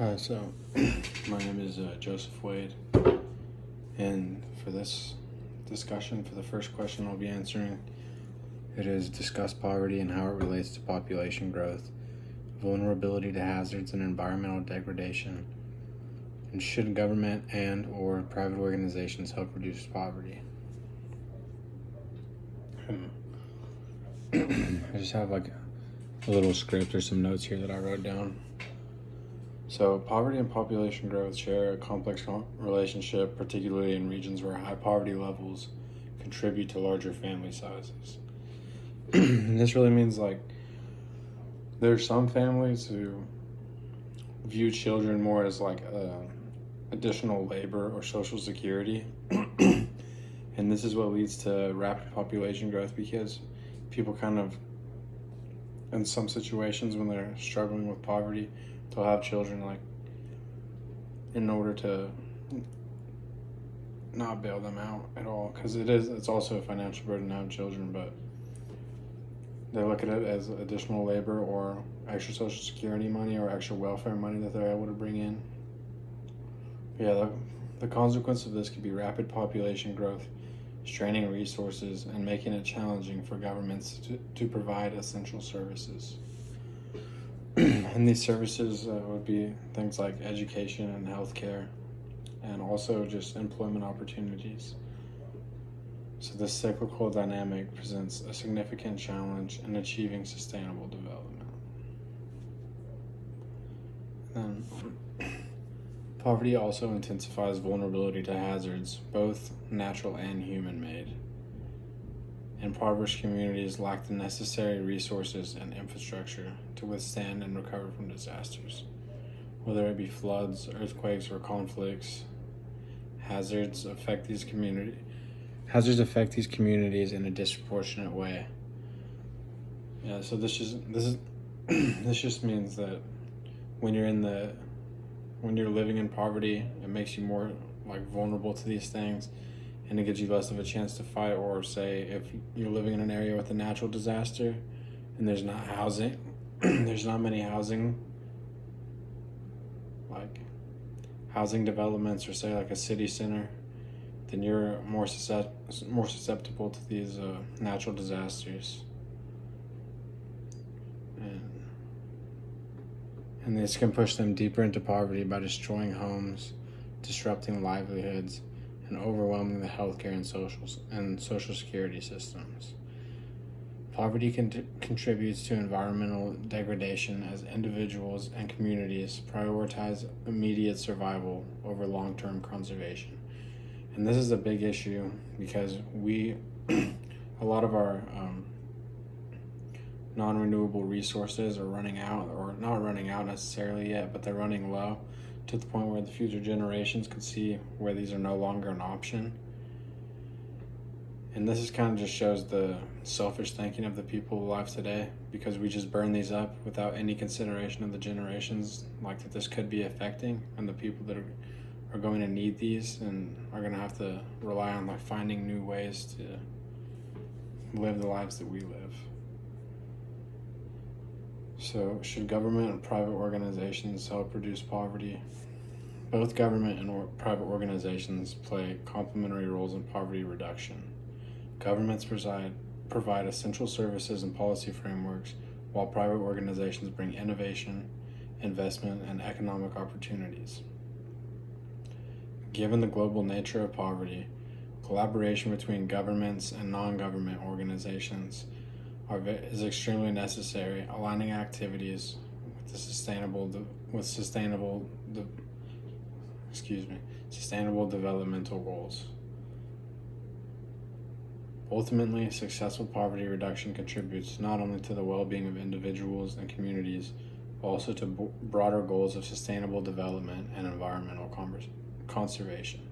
So my name is Joseph Wade, and for this discussion, for the first question I'll be answering, it is discuss poverty and how it relates to population growth, vulnerability to hazards and environmental degradation, and should government and or private organizations help reduce poverty. I just have like a little script or some notes here that I wrote down. So poverty and population growth share a complex relationship, particularly in regions where high poverty levels contribute to larger family sizes. And this really means there are some families who view children more as additional labor or social security. And this is what leads to rapid population growth, because people kind of, in some situations when they're struggling with poverty, they'll have children in order to not bail them out at all, because it's also a financial burden to have children, but they look at it as additional labor or extra social security money or extra welfare money that they're able to bring in. But yeah, the consequence of this could be rapid population growth, straining resources, and making it challenging for governments to provide essential services. And these services would be things like education and healthcare, and also just employment opportunities. So this cyclical dynamic presents a significant challenge in achieving sustainable development. Then, poverty also intensifies vulnerability to hazards, both natural and human-made. Impoverished communities lack the necessary resources and infrastructure to withstand and recover from disasters. Whether it be floods, earthquakes, or conflicts, hazards affect these communities in a disproportionate way. Yeah, so this just means that when you're living in poverty, it makes you more vulnerable to these things, and it gives you less of a chance to fight. Or say if you're living in an area with a natural disaster and there's not housing, there's not many housing developments, or say a city center, then you're more susceptible to these natural disasters. And this can push them deeper into poverty by destroying homes, disrupting livelihoods, and overwhelming the healthcare and social security systems. Poverty contributes to environmental degradation as individuals and communities prioritize immediate survival over long-term conservation. And this is a big issue because a lot of our non-renewable resources are running out, or not running out necessarily yet, but they're running low, to the point where the future generations could see where these are no longer an option. And this is kind of just shows the selfish thinking of the people alive today, because we just burn these up without any consideration of the generations that this could be affecting, and the people that are going to need these and are going to have to rely on finding new ways to live the lives that we live. So, should government and private organizations help reduce poverty? Both government and private organizations play complementary roles in poverty reduction. Governments provide essential services and policy frameworks, while private organizations bring innovation, investment, and economic opportunities. Given the global nature of poverty, collaboration between governments and non-government organizations is extremely necessary, aligning activities with sustainable developmental goals. Ultimately, successful poverty reduction contributes not only to the well-being of individuals and communities, but also to broader goals of sustainable development and environmental conservation.